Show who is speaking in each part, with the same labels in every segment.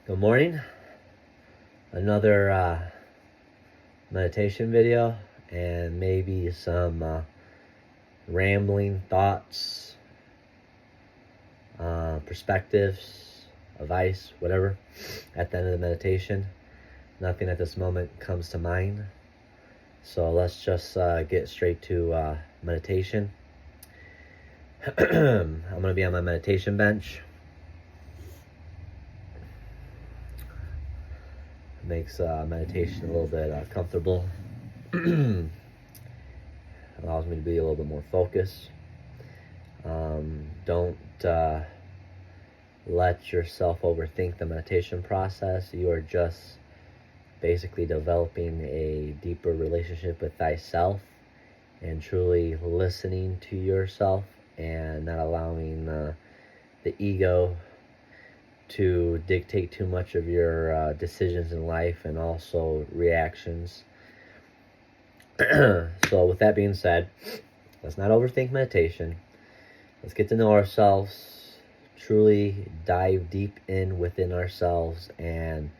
Speaker 1: Good morning. Another meditation video and maybe some rambling thoughts, perspectives, advice, whatever at the end of the meditation. Nothing at this moment comes to mind. So let's just get straight to meditation. I'm going to be on my meditation bench. Makes meditation a little bit comfortable. Allows me to be a little bit more focused. Don't let yourself overthink the meditation process. You are just basically developing a deeper relationship with thyself and truly listening to yourself and not allowing the ego to dictate too much of your decisions in life and also reactions. So with that being said, let's not overthink meditation. Let's get to know ourselves, truly dive deep in within ourselves and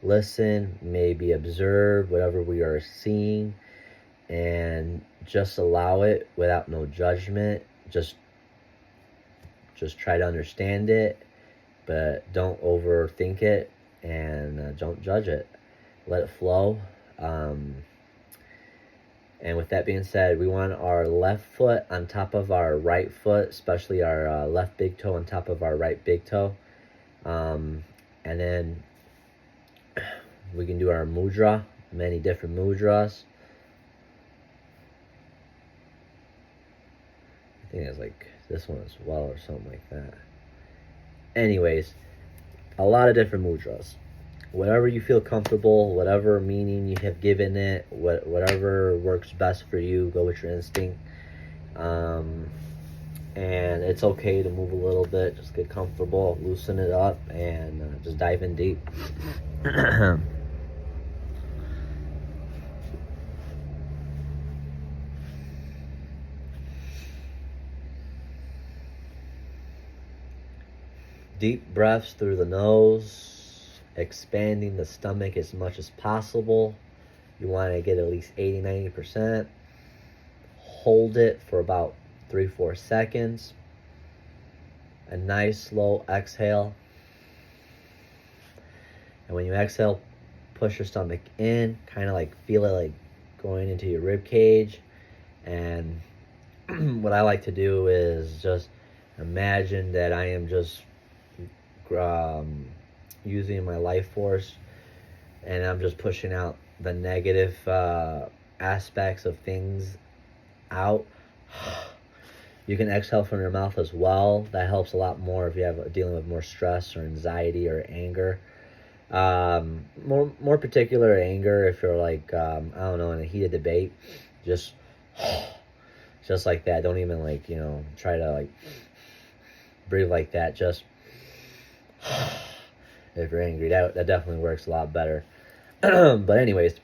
Speaker 1: listen, maybe observe whatever we are seeing, and just allow it without no judgment. Just try to understand it, but don't overthink it and don't judge it. Let it flow. And with that being said, we want our left foot on top of our right foot, especially our left big toe on top of our right big toe. And then we can do our mudra, many different mudras. I think it's like this one as well or something like that. Anyways, a lot of different mudras. Whatever you feel comfortable, whatever meaning you have given it, whatever works best for you, go with your instinct. And it's okay to move a little bit, just get comfortable, loosen it up, and just dive in deep. Deep breaths through the nose, expanding the stomach as much as possible. You want to get at least 80-90%. Hold it for about 3-4 seconds. A nice slow exhale. And when you exhale, push your stomach in, kind of like feel it like going into your rib cage. And what I like to do is just imagine that I am just using my life force, and I'm just pushing out the negative aspects of things out. You can exhale from your mouth as well. That helps a lot more if you have dealing with more stress or anxiety or anger. More particular anger if you're like I don't know, in a heated debate. Just like that. Don't even like try to like breathe like that. Just if you're angry, that definitely works a lot better. But anyways,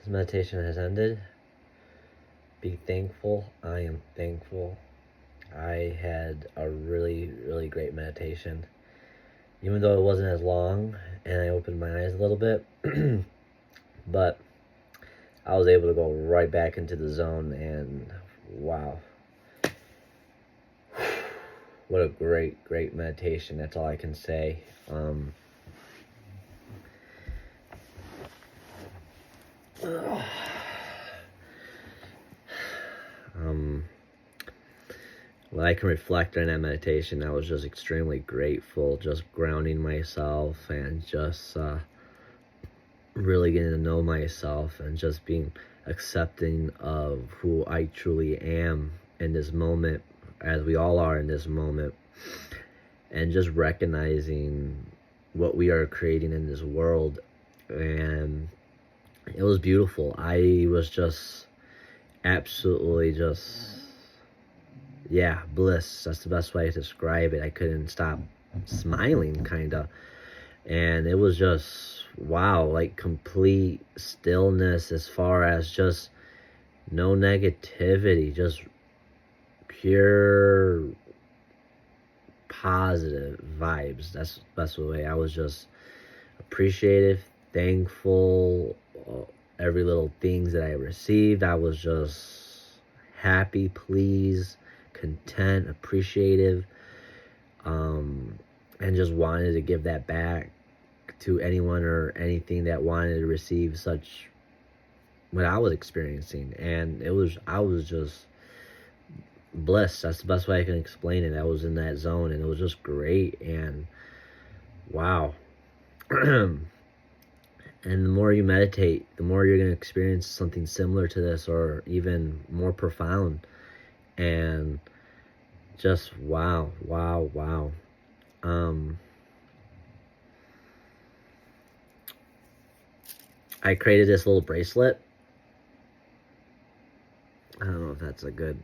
Speaker 1: this meditation has ended. Be thankful. I am thankful. I had a really, really great meditation. Even though it wasn't as long and I opened my eyes a little bit, but I was able to go right back into the zone, and wow. What a great, great meditation. That's all I can say. When I can reflect on that meditation, I was just extremely grateful, just grounding myself and just really getting to know myself and just being accepting of who I truly am in this moment, as we all are in this moment, and just recognizing what we are creating in this world. And it was beautiful. I was just absolutely bliss. That's the best way to describe it. I couldn't stop smiling, kind of. And it was just, wow, like complete stillness, as far as just no negativity, just pure positive vibes. That's the way. I was just appreciative, thankful, every little things that I received. I was just happy, pleased, content, appreciative, and just wanted to give that back to anyone or anything that wanted to receive such what I was experiencing. And I was just blessed. That's the best way I can explain it. I was in that zone, and it was just great. And wow. And the more you meditate, the more you're going to experience something similar to this, or even more profound. And just wow. I created this little bracelet. I don't know if that's a good...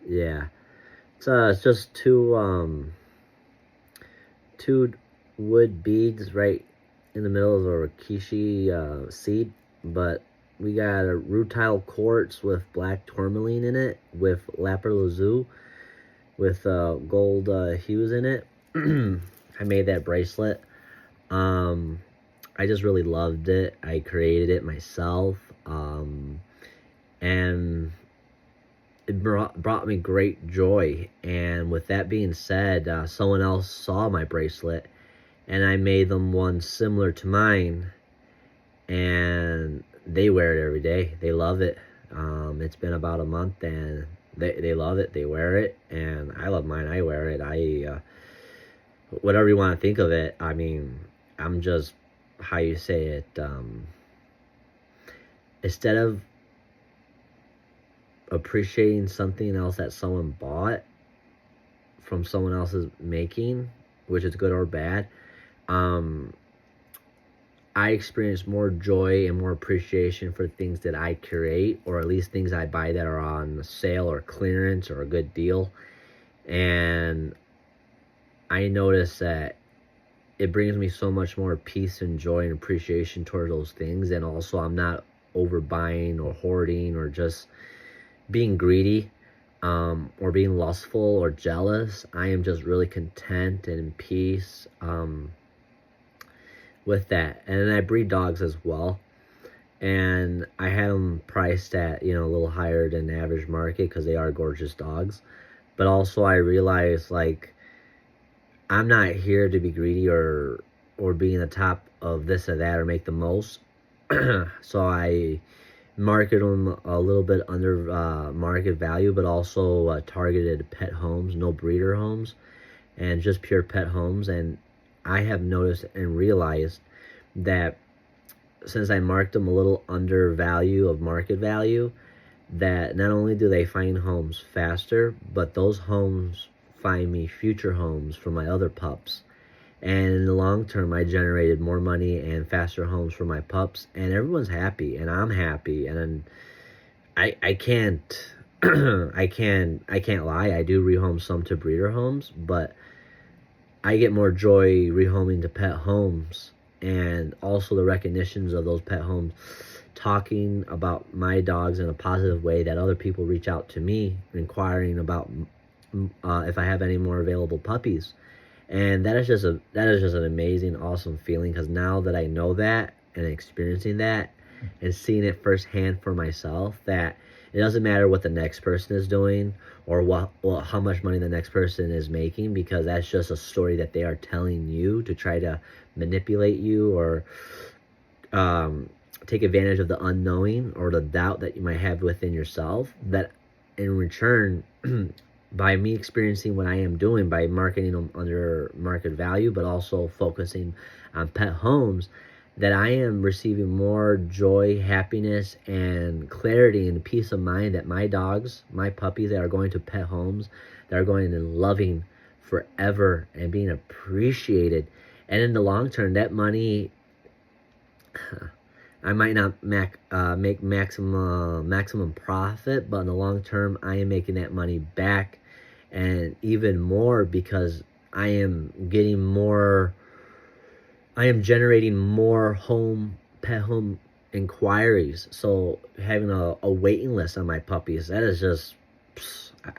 Speaker 1: Yeah. It's just two wood beads right in the middle of a rikishi seed, but we got a rutile quartz with black tourmaline in it, with lapis lazuli, with gold hues in it. I made that bracelet. I just really loved it. I created it myself, and it brought me great joy. And with that being said, someone else saw my bracelet, and I made them one similar to mine, and they wear it every day. They love it. It's been about a month, and they love it. They wear it, and I love mine. I wear it. Whatever you want to think of it, I mean, I'm just, how you say it, instead of appreciating something else that someone bought from someone else's making, which is good or bad, I experience more joy and more appreciation for things that I create, or at least things I buy that are on sale or clearance or a good deal. And I notice that it brings me so much more peace and joy and appreciation toward those things. And also, I'm not overbuying or hoarding or just being greedy, or being lustful or jealous. I am just really content and in peace with that. And then I breed dogs as well, and I had them priced at, a little higher than average market, because they are gorgeous dogs. But also, I realized, like, I'm not here to be greedy or be in the top of this or that or make the most. So I market them a little bit under market value, but also targeted pet homes, no breeder homes, and just pure pet homes. And I have noticed and realized that since I marked them a little under value of market value, that not only do they find homes faster, but those homes find me future homes for my other pups. And in the long term, I generated more money and faster homes for my pups, and everyone's happy, and I'm happy. And I can't I can't lie. I do rehome some to breeder homes, but I get more joy rehoming to pet homes and also the recognitions of those pet homes talking about my dogs in a positive way, that other people reach out to me inquiring about if I have any more available puppies. And that is just an amazing, awesome feeling, because now that I know that and experiencing that and seeing it firsthand for myself, that it doesn't matter what the next person is doing or how much money the next person is making, because that's just a story that they are telling you to try to manipulate you or take advantage of the unknowing or the doubt that you might have within yourself. That in return, by me experiencing what I am doing, by marketing them under market value, but also focusing on pet homes, that I am receiving more joy, happiness, and clarity and peace of mind that my dogs, my puppies that are going to pet homes, that are going and loving forever and being appreciated. And in the long term, that money, I might not make maximum profit, but in the long term, I am making that money back, and even more, because I am generating more pet home inquiries. So having a waiting list on my puppies, that is just,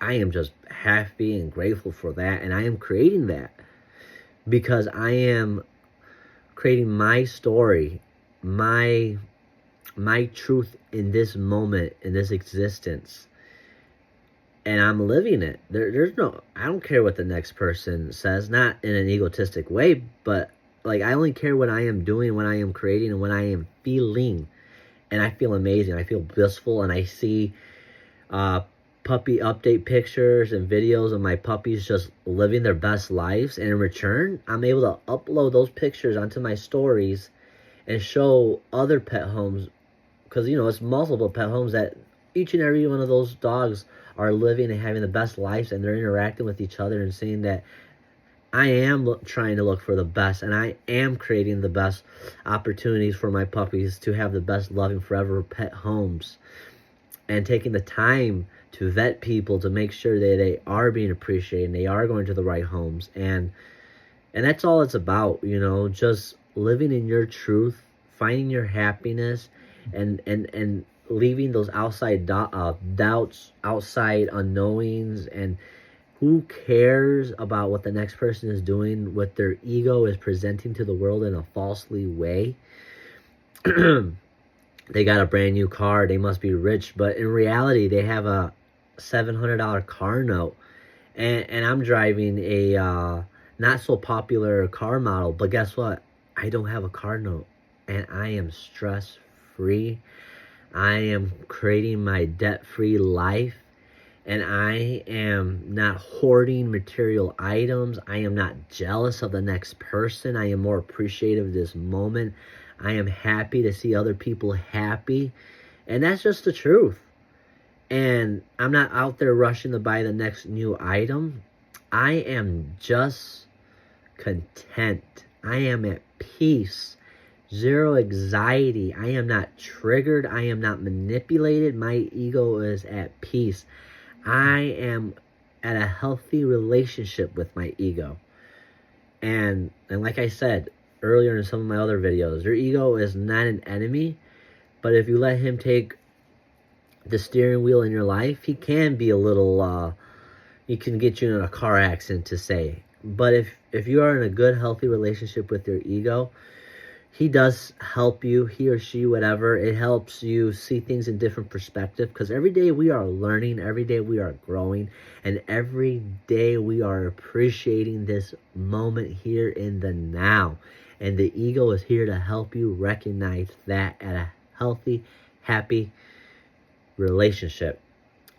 Speaker 1: I am just happy and grateful for that, and I am creating that because I am creating my story, my truth in this moment, in this existence, and I'm living it. There's no, I don't care what the next person says, not in an egotistic way, but like, I only care what I am doing, what I am creating, and what I am feeling. And I feel amazing. I feel blissful, and I see puppy update pictures and videos of my puppies just living their best lives. And in return, I'm able to upload those pictures onto my stories and show other pet homes, because, you know, it's multiple pet homes that each and every one of those dogs are living and having the best lives, and they're interacting with each other and seeing that I am trying to look for the best, and I am creating the best opportunities for my puppies to have the best loving forever pet homes, and taking the time to vet people to make sure that they are being appreciated and they are going to the right homes. And that's all it's about, you know, just living in your truth, finding your happiness, and leaving those outside doubts, outside unknowings. And who cares about what the next person is doing, what their ego is presenting to the world in a falsely way? They got a brand new car, they must be rich, but in reality, they have a $700 car note. And I'm driving a not so popular car model, but guess what? I don't have a car note, and I am stress free. I am creating my debt-free life, and I am not hoarding material items. I am not jealous of the next person. I am more appreciative of this moment. I am happy to see other people happy, and that's just the truth. And I'm not out there rushing to buy the next new item. I am just content. I am at peace. Zero anxiety. I am not triggered. I am not manipulated. My ego is at peace. I am at a healthy relationship with my ego. And like I said earlier in some of my other videos, your ego is not an enemy, but if you let him take the steering wheel in your life, he can be a little, he can get you in a car accident, to say. But if you are in a good, healthy relationship with your ego, he does help you, he or she, whatever. It helps you see things in different perspective, because every day we are learning, every day we are growing, and every day we are appreciating this moment here in the now. And the ego is here to help you recognize that at a healthy, happy relationship.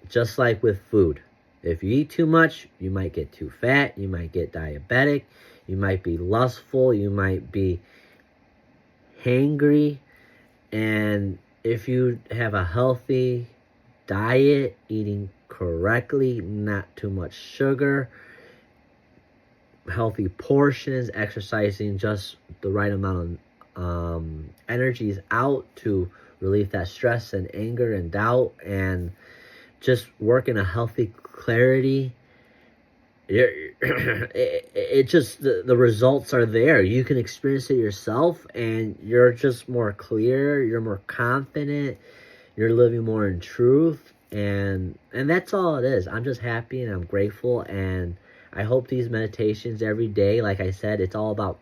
Speaker 1: Just like with food. If you eat too much, you might get too fat, you might get diabetic, you might be lustful, you might be hangry. And if you have a healthy diet, eating correctly, not too much sugar, healthy portions, exercising just the right amount of energies out to relieve that stress and anger and doubt, and just work in a healthy clarity it just the results are there. You can experience it yourself, and you're just more clear, you're more confident, you're living more in truth, and that's all it is. I'm just happy and I'm grateful, and I hope these meditations every day, like I said, it's all about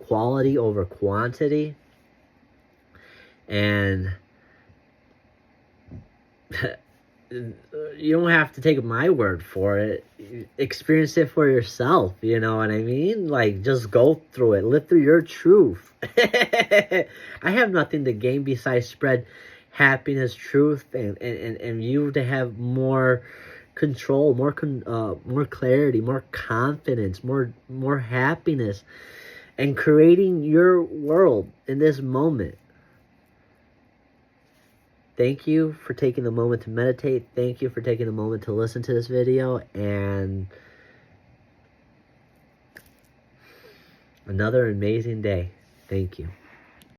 Speaker 1: quality over quantity. And you don't have to take my word for it. Experience it for yourself. You know what I mean? Like, just go through it. Live through your truth. I have nothing to gain besides spread happiness, truth, and you to have more control, more clarity, more confidence, more happiness, and creating your world in this moment. Thank you for taking the moment to meditate. Thank you for taking the moment to listen to this video. And another amazing day. Thank you.